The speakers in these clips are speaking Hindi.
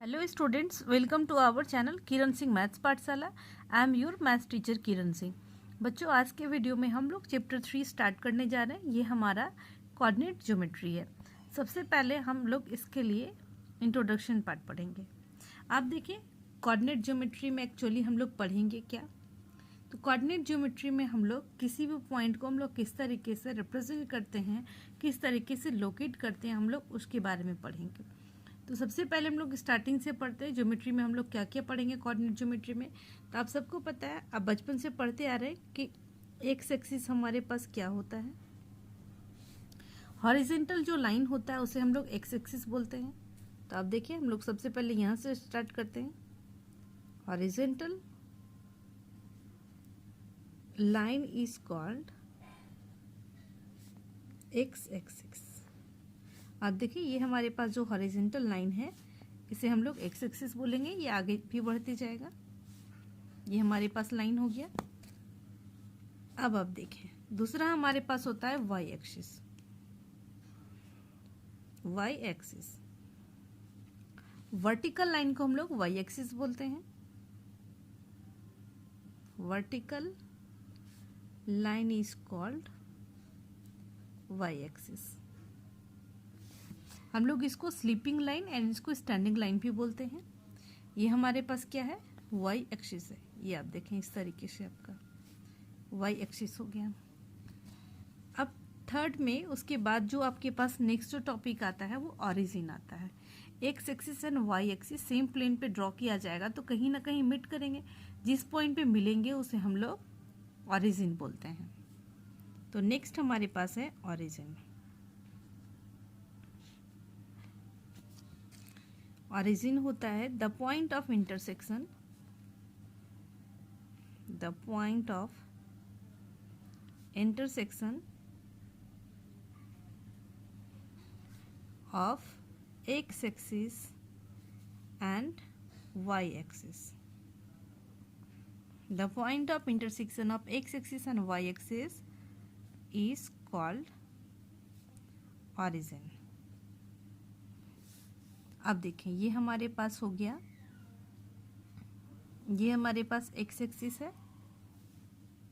Hello students, welcome to our channel Kiran Singh maths पाठशाला। I am your maths teacher Kiran Singh. बच्चों, आज के वीडियो में हम लोग चैप्टर 3 स्टार्ट करने जा रहे हैं। ये हमारा कोऑर्डिनेट ज्योमेट्री है। सबसे पहले हम लोग इसके लिए इंट्रोडक्शन पार्ट पढ़ेंगे। आप देखिए, कोऑर्डिनेट ज्योमेट्री में एक्चुअली हम लोग पढ़ेंगे क्या। तो कोऑर्डिनेट ज्योमेट्री में हम लोग किसी भी पॉइंट को हम लोग किस तरीके से रिप्रेजेंट करते हैं, किस तरीके से लोकेट करते हैं, हम लोग उसके बारे में पढ़ेंगे। तो सबसे पहले हम लोग स्टार्टिंग से पढ़ते हैं। ज्योमेट्री में हम लोग क्या क्या पढ़ेंगे कोऑर्डिनेट ज्योमेट्री में। तो आप सबको पता है, आप बचपन से पढ़ते आ रहे हैं कि एक्स एक्सिस हमारे पास क्या होता है। हॉरिजॉन्टल जो लाइन होता है उसे हम लोग एक्स एक्सिस बोलते हैं। तो आप देखिए, हम लोग सबसे पहले यहाँ से स्टार्ट करते हैं। Horizontal line is called x axis. आप देखिए, ये हमारे पास जो हॉरिजॉन्टल लाइन है इसे हम लोग एक्स एक्सिस बोलेंगे। ये आगे भी बढ़ते जाएगा। ये हमारे पास लाइन हो गया। अब आप देखें, दूसरा हमारे पास होता है y axis. Y axis, vertical line को हम लोग वाई एक्सिस बोलते हैं। Vertical line is called y axis. हम लोग इसको स्लीपिंग लाइन एंड इसको स्टैंडिंग लाइन भी बोलते हैं। ये हमारे पास क्या है, वाई एक्सिस है। ये आप देखें, इस तरीके से आपका वाई एक्सिस हो गया। अब थर्ड में उसके बाद जो आपके पास नेक्स्ट जो टॉपिक आता है वो ऑरिजिन आता है। X axis and y axis same plane पे ड्रॉ किया जाएगा तो कहीं ना कहीं मीट करेंगे। जिस पॉइंट पे मिलेंगे उसे हम लोग ऑरिजिन बोलते हैं। तो नेक्स्ट हमारे पास है ऑरिजिन। ऑरिजिन होता है the point of intersection, the point of intersection of x axis and y axis. The point of intersection of x axis and y axis is called origin. अब देखें, ये हमारे पास हो गया, ये हमारे पास एक्स एक्सिस है,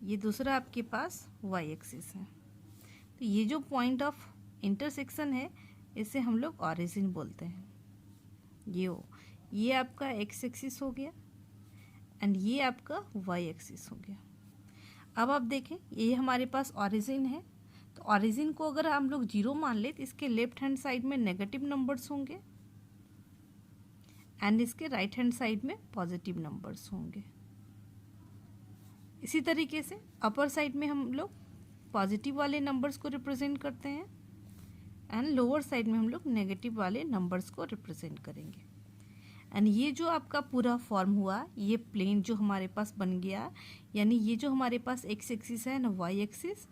ये दूसरा आपके पास वाई एक्सिस है। तो ये जो पॉइंट ऑफ इंटरसेक्शन है इसे हम लोग ऑरिजिन बोलते हैं। ये आपका एक्स एक्सिस हो गया एंड ये आपका वाई एक्सिस हो गया। अब आप देखें, ये हमारे पास ऑरिजिन है। तो ऑरिजिन को अगर हम लोग 0 मान ले तो इसके लेफ्ट हैंड साइड में नेगेटिव नंबर्स होंगे एंड इसके राइट हैंड साइड में पॉजिटिव नंबर्स होंगे। इसी तरीके से अपर साइड में हम लोग पॉजिटिव वाले नंबर्स को रिप्रेजेंट करते हैं एंड लोअर साइड में हम लोग नेगेटिव वाले नंबर्स को रिप्रेजेंट करेंगे। एंड ये जो आपका पूरा फॉर्म हुआ, ये प्लेन जो हमारे पास बन गया, यानी ये जो हमारे पास एक्स एक्सिस है ना वाई एक्सिस,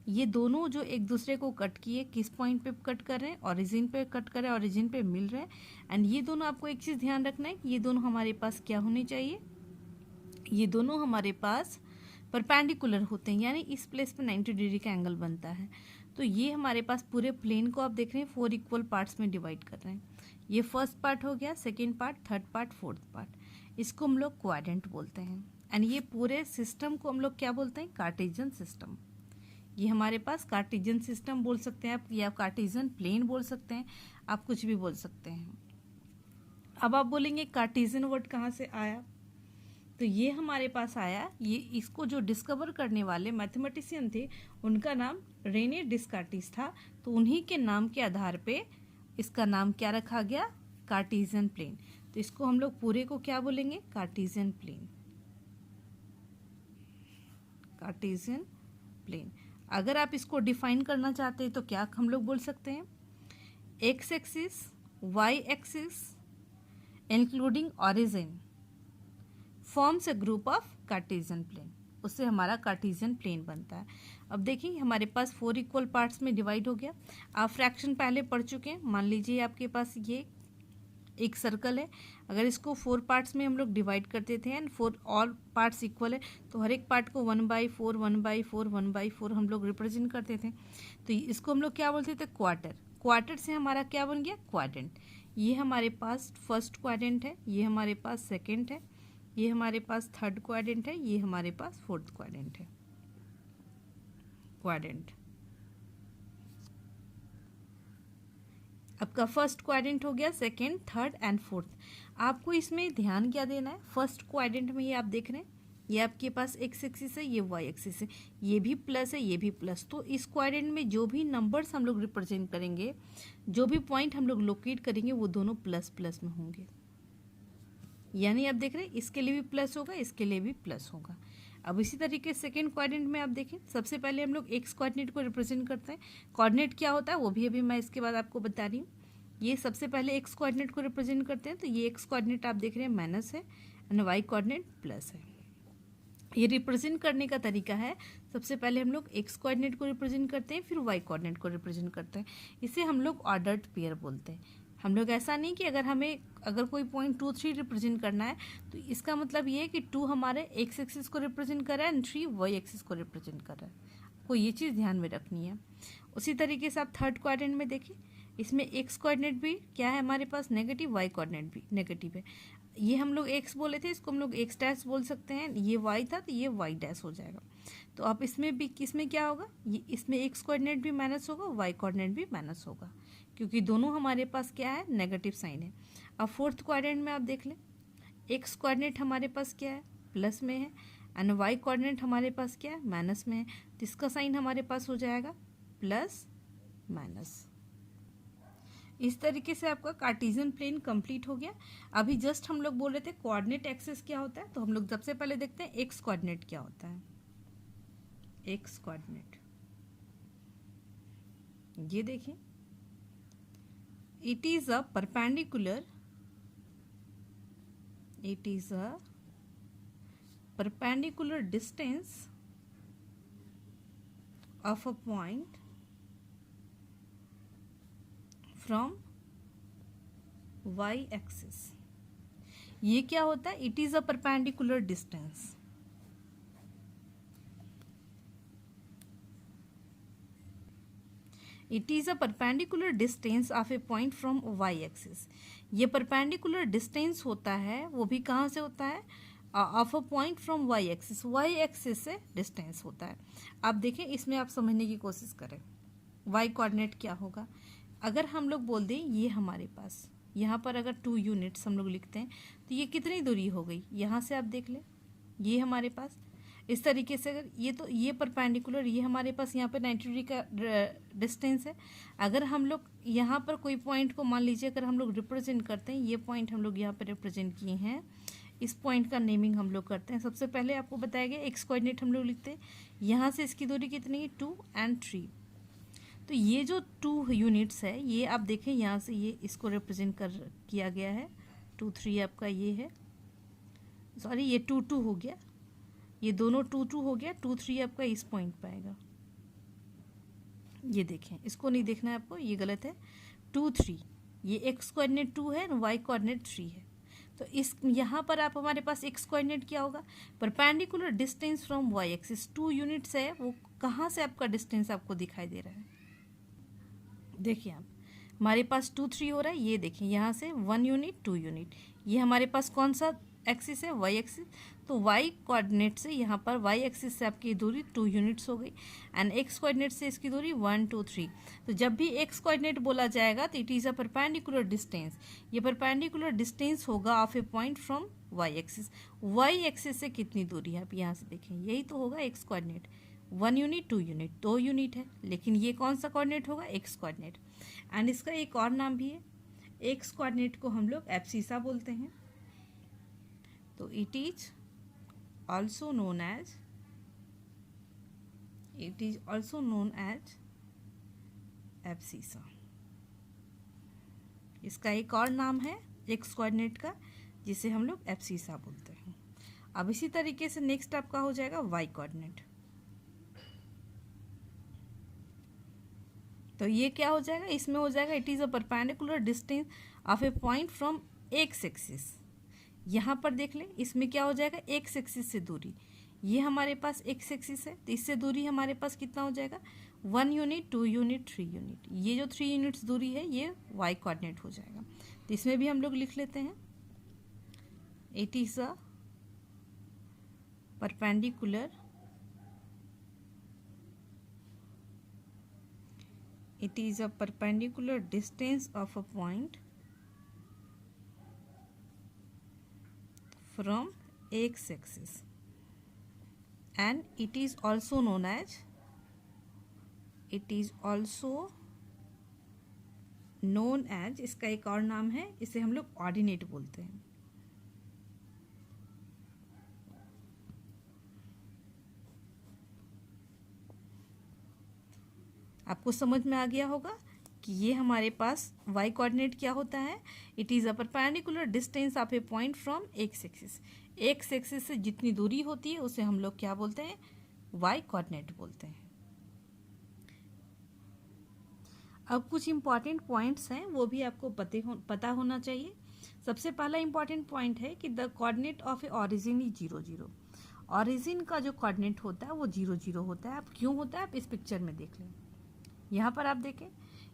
ये दोनों जो एक दूसरे को कट किए, किस पॉइंट पे कट कर रहे हैं, ऑरिजिन पे कट कर रहे हैं, ऑरिजिन पे मिल रहे हैं। एंड ये दोनों, आपको एक चीज़ ध्यान रखना है, ये दोनों हमारे पास क्या होने चाहिए, ये दोनों हमारे पास परपेंडिकुलर होते हैं, यानी इस प्लेस पे 90 डिग्री का एंगल बनता है। तो ये हमारे पास पूरे प्लेन को आप देख रहे हैं 4 इक्वल पार्ट्स में डिवाइड कर रहे हैं। ये फर्स्ट पार्ट हो गया, second part, third part, fourth part. इसको हम लोग क्वाड्रेंट बोलते हैं। एंड ये पूरे सिस्टम को हम लोग क्या बोलते हैं, कार्टेशियन सिस्टम। ये हमारे पास कार्टेशियन सिस्टम बोल सकते हैं आप, या कार्टेशियन प्लेन बोल सकते हैं, आप कुछ भी बोल सकते हैं। अब आप बोलेंगे कार्टेशियन वर्ड कहाँ से आया, तो ये हमारे पास आया, ये इसको जो डिस्कवर करने वाले मैथमेटिशियन थे उनका नाम रेने डिस्कार्टिस था। तो उन्हीं के नाम के आधार पे इसका नाम क्या रखा गया, कार्टेशियन प्लेन। तो इसको हम लोग पूरे को क्या बोलेंगे, कार्टेशियन प्लेन। Cartesian plane. अगर आप इसको डिफाइन करना चाहते हैं तो क्या हम लोग बोल सकते हैं, x axis y axis including origin forms a group of Cartesian plane. उससे हमारा कार्टेशियन प्लेन बनता है। अब देखिए, हमारे पास 4 इक्वल पार्ट्स में डिवाइड हो गया। आप फ्रैक्शन पहले पढ़ चुके हैं। मान लीजिए आपके पास ये एक सर्कल है, अगर इसको 4 पार्ट्स में हम लोग डिवाइड करते थे एंड 4 और पार्ट्स इक्वल है तो हर एक पार्ट को 1/4 1/4 1/4 हम लोग रिप्रेजेंट करते थे। तो इसको हम लोग क्या बोलते थे, क्वार्टर। क्वार्टर से हमारा क्या बन गया, क्वाड्रेंट। ये हमारे पास फर्स्ट क्वाड्रेंट है, ये हमारे पास सेकंड है, ये हमारे पास थर्ड क्वाड्रेंट है, ये हमारे पास फोर्थ क्वाड्रेंट है। क्वाड्रेंट आपका फर्स्ट क्वाड्रेंट हो गया, सेकंड, थर्ड एंड फोर्थ। आपको इसमें ध्यान क्या देना है, फर्स्ट क्वाड्रेंट में ये आप देख रहे हैं, ये आपके पास एक्स एक्सिस है, ये वाई एक्सिस है, ये भी प्लस है, ये भी प्लस। तो इस क्वाड्रेंट में जो भी नंबर्स हम लोग रिप्रेजेंट करेंगे, जो भी पॉइंट हम लोग लोकेट करेंगे, वो दोनों प्लस प्लस में होंगे। यानी आप देख रहे हैं इसके लिए भी प्लस होगा, इसके लिए भी प्लस होगा। अब इसी तरीके सेकंड क्वाड्रेंट में आप देखें, सबसे पहले हम लोग एक्स कोऑर्डिनेट को रिप्रेजेंट करते हैं। कोऑर्डिनेट क्या होता है वो भी अभी मैं इसके बाद आपको बता रही हूँ। ये सबसे पहले एक्स कोऑर्डिनेट को रिप्रेजेंट करते हैं, तो ये एक्स कोऑर्डिनेट आप देख रहे हैं माइनस है एंड वाई कोऑर्डिनेट प्लस है। ये रिप्रेजेंट करने का तरीका है, सबसे पहले हम लोग एक्स कोऑर्डिनेट को रिप्रेजेंट करते हैं, फिर वाई कोऑर्डिनेट को रिप्रेजेंट करते हैं। इसे हम लोग ऑर्डर्ड पेयर बोलते हैं। हम लोग ऐसा नहीं कि अगर कोई पॉइंट 2, 3 रिप्रेजेंट करना है तो इसका मतलब ये है कि 2 हमारे एक्स एक्सिस को रिप्रेजेंट कर रहा है एंड 3 वाई एक्सिस को रिप्रेजेंट कर रहा है। आपको ये चीज़ ध्यान में रखनी है। उसी तरीके से आप थर्ड क्वाड्रेंट में देखिए, इसमें एक्स कोऑर्डिनेट भी क्या है हमारे पास नेगेटिव, वाई कोऑर्डिनेट भी नेगेटिव है। ये हम लोग एक्स बोले थे, इसको हम लोग एक्स डैश बोल सकते हैं। ये वाई था तो ये वाई डैश हो जाएगा। तो आप इसमें भी किसमें क्या होगा, ये इसमें एक्स कोऑर्डिनेट भी माइनस होगा, वाई कोऑर्डिनेट भी माइनस होगा, क्योंकि दोनों हमारे पास क्या है, नेगेटिव साइन है। अब फोर्थ क्वाड्रेंट में आप देख लें, एक्स कोऑर्डिनेट हमारे पास क्या है, प्लस में है एंड वाई कोऑर्डिनेट हमारे पास क्या है, माइनस में है। तो इसका साइन हमारे पास हो जाएगा प्लस माइनस। इस तरीके से आपका कार्टेशियन प्लेन कंप्लीट हो गया। अभी जस्ट हम लोग बोल रहे थे कोऑर्डिनेट एक्सिस क्या होता है, तो हम लोग सबसे पहले देखते हैं एक्स कोऑर्डिनेट क्या होता है। एक्स कोऑर्डिनेट ये देखिए, it is a perpendicular distance of a point from y axis। ये क्या होता है, it is a perpendicular distance। It is a perpendicular distance of a point from y axis। ये perpendicular distance होता है, वो भी कहाँ से होता है, of a point from y axis। y axis से distance होता है। आप देखें, इसमें आप समझने की कोशिश करें y कोऑर्डिनेट क्या होगा। अगर हम लोग बोल दें ये हमारे पास यहाँ पर अगर 2 यूनिट्स हम लोग लिखते हैं, तो ये कितनी दूरी हो गई, यहाँ से आप देख लें, ये हमारे पास इस तरीके से अगर ये परपेंडिकुलर, ये हमारे पास यहाँ पे 90 डिग्री का डिस्टेंस है। अगर हम लोग यहाँ पर कोई पॉइंट को मान लीजिए अगर हम लोग रिप्रेजेंट करते हैं, ये पॉइंट हम लोग यहाँ पर रिप्रेजेंट किए हैं, इस पॉइंट का नेमिंग हम लोग करते हैं। सबसे पहले आपको बताया गया एक्स कोऑर्डिनेट हम लोग लिखते हैं, यहाँ से इसकी दूरी कितनी है, 2 एंड 3। तो ये जो 2 यूनिट्स है, ये आप देखें यहाँ से ये इसको रिप्रेजेंट किया गया है। 2, 3 आपका ये है, सॉरी ये 2, 2 हो गया, ये दोनों 2, 2 हो गया। 2, 3 आपका इस पॉइंट पे आएगा। ये देखें, इसको नहीं देखना है आपको, ये गलत है। 2, 3 ये एक्स कोऑर्डिनेट 2 है और वाई कोऑर्डिनेट 3 है। तो इस यहाँ पर आप हमारे पास एक्स कोऑर्डिनेट क्या होगा, perpendicular distance from y axis. 2 units है, वो कहाँ से आपका डिस्टेंस आपको दिखाई दे रहा है, देखिए आप हमारे पास 2, 3 हो रहा है। ये देखिए यहाँ से 1 यूनिट 2 यूनिट, ये हमारे पास कौन सा एक्सिस है, वाई एक्सिस। तो वाई कोऑर्डिनेट से यहाँ पर वाई एक्सिस से आपकी दूरी 2 यूनिट्स हो गई एंड एक्स कोऑर्डिनेट से इसकी दूरी 1, 2, 3। तो जब भी एक्स कोऑर्डिनेट बोला जाएगा तो it is a perpendicular distance. ये परपेंडिकुलर डिस्टेंस होगा of a point from y axis. Y axis से कितनी दूरी है आप यहाँ से देखें, यही तो होगा x coordinate. 1 unit 2 unit 2 unit है, लेकिन ये कौन सा कोऑर्डिनेट होगा, एक्स कोऑर्डिनेट। एंड इसका एक और नाम भी है, एक्स कोऑर्डिनेट को हम लोग एब्सिसा बोलते हैं। तो it is also known as abscissa. इसका एक और नाम है एक्स कोऑर्डिनेट का, जिसे हम लोग एब्सिसा बोलते हैं। अब इसी तरीके से नेक्स्ट आपका हो जाएगा वाई कोऑर्डिनेट। तो ये क्या हो जाएगा, इसमें हो जाएगा it is a perpendicular distance of a point from x axis. यहाँ पर देख लें, इसमें क्या हो जाएगा, एक्स एक्सिस से दूरी, ये हमारे पास एक्स एक्सिस है, तो इससे दूरी हमारे पास कितना हो जाएगा, 1 यूनिट, 2 यूनिट, 3 यूनिट। ये जो 3 यूनिट्स दूरी है ये y कोऑर्डिनेट हो जाएगा। तो इसमें भी हम लोग लिख लेते हैं, it is a perpendicular, it is a perpendicular distance of a point from x axis and it is also known as इसका एक और नाम है, इसे हम लोग ऑर्डिनेट बोलते हैं। आपको समझ में आ गया होगा कि ये हमारे पास y कोऑर्डिनेट क्या होता है। It is a perpendicular distance of a point from x axis. X axis से जितनी दूरी होती है उसे हम लोग क्या बोलते हैं, y कोऑर्डिनेट बोलते हैं। अब कुछ इम्पॉर्टेंट पॉइंट्स हैं, वो भी आपको पता होना चाहिए। सबसे पहला इम्पॉर्टेंट पॉइंट है कि the coordinate of A origin is 0 0। Origin का जो कोऑर्डिनेट होता है वो 0 0 होता है। अब क्यों होता है आप इस पिक्चर में देख लें। यहाँ पर आप देखें,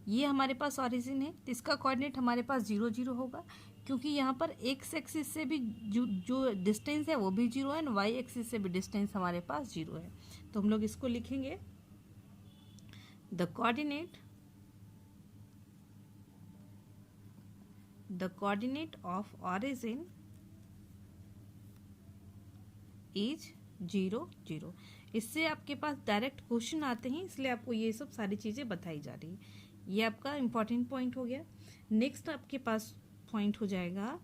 ये हमारे पास ऑरिजिन है तो इसका कोऑर्डिनेट हमारे पास 0 0 होगा, क्योंकि यहाँ पर एक्स एक्सिस से भी जो डिस्टेंस है वो भी 0 है, वाई एक्सिस से भी डिस्टेंस हमारे पास 0 है। तो हम लोग इसको लिखेंगे, the coordinate of origin is 0 0। इससे आपके पास डायरेक्ट क्वेश्चन आते हैं, इसलिए आपको ये सब सारी चीज़ें बताई जा रही है। ये आपका इम्पॉर्टेंट पॉइंट हो गया। नेक्स्ट आपके पास पॉइंट हो जाएगा,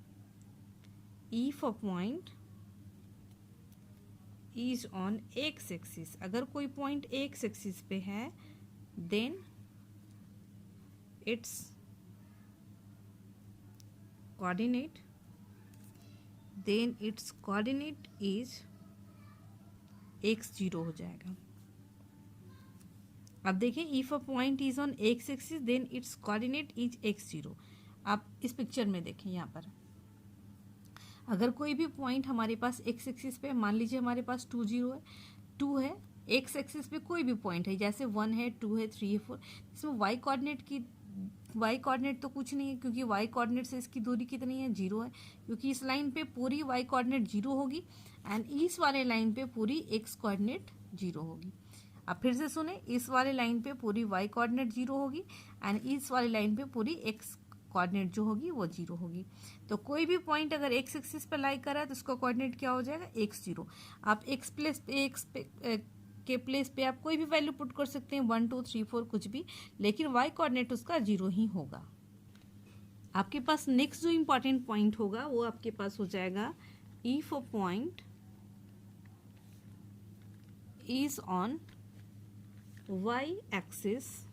if a point is on x axis. अगर कोई पॉइंट एक्स एक्सिस पे है then its coordinate is x0 हो जाएगा। अब देखिए, if a point is on x axis then its coordinate is x0। आप इस पिक्चर में देखें, यहाँ पर अगर कोई भी पॉइंट हमारे पास एक्स एक्सिस पे, मान लीजिए हमारे पास 2 0 है, 2 है, एक्स एक्सिस पे कोई भी पॉइंट है, जैसे 1 है, 2 है, 3 है, 4, इसमें वाई कोऑर्डिनेट तो कुछ नहीं है, क्योंकि वाई कोऑर्डिनेट से इसकी दूरी कितनी है, 0 है, क्योंकि इस लाइन पे पूरी वाई कोऑर्डिनेट 0 होगी एंड इस वाले लाइन पे पूरी एक्स कोऑर्डिनेट 0 होगी। अब फिर से सुने, इस वाले लाइन पे पूरी वाई कोऑर्डिनेट 0 होगी एंड इस वाली लाइन पे पूरी एक्स कोऑर्डिनेट जो होगी वो 0 होगी। तो कोई भी पॉइंट अगर एक्स एक्सिस पर लाई कर रहा है तो उसका कोऑर्डिनेट क्या हो जाएगा, x0। आप एक्स के प्लेस पे आप कोई भी वैल्यू पुट कर सकते हैं, 1 2 3 4 कुछ भी, लेकिन वाई कोऑर्डिनेट उसका 0 ही होगा। आपके पास नेक्स्ट जो इम्पॉर्टेंट पॉइंट होगा वो आपके पास हो जाएगा, if a point is on y axis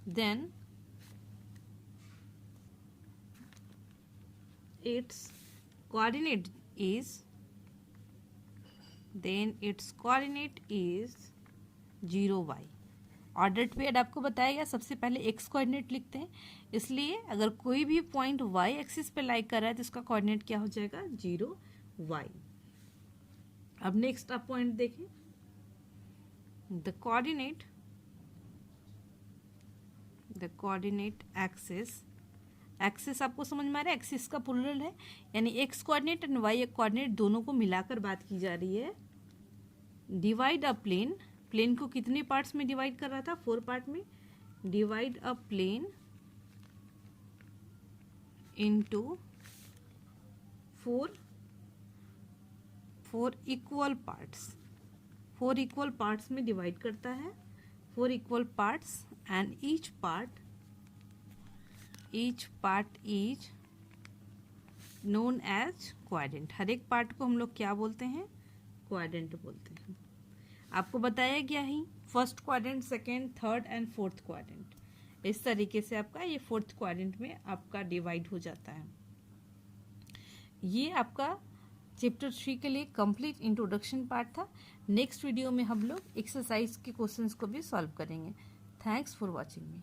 then its coordinate is 0y। Ordered paired आपको बताया गया, सबसे पहले एक्स कोऑर्डिनेट लिखते हैं, इसलिए अगर कोई भी पॉइंट वाई एक्सिस पे लाई कर रहा है तो इसका कोऑर्डिनेट क्या हो जाएगा, 0y। अब नेक्स्ट आप पॉइंट देखें, द कोऑर्डिनेट एक्सिस आपको समझ में आ रहा है, एक्सिस का प्लूरल है, यानी x coordinate and y coordinate दोनों को मिलाकर बात की जा रही है। डिवाइड अ प्लेन को कितने पार्ट्स में डिवाइड कर रहा था, 4 पार्ट में। Divide a plane into 4 equal parts में डिवाइड करता है, 4 equal parts and each part is known as quadrant. हर एक पार्ट को हम लोग क्या बोलते हैं, क्वाड्रेंट बोलते हैं। आपको बताया गया ही first quadrant, second, third and fourth quadrant, इस तरीके से आपका ये फोर्थ क्वाड्रेंट में आपका डिवाइड हो जाता है। ये आपका चैप्टर 3 के लिए कंप्लीट इंट्रोडक्शन पार्ट था। नेक्स्ट वीडियो में हम लोग एक्सरसाइज के क्वेश्चंस को भी सॉल्व करेंगे। Thanks for watching me.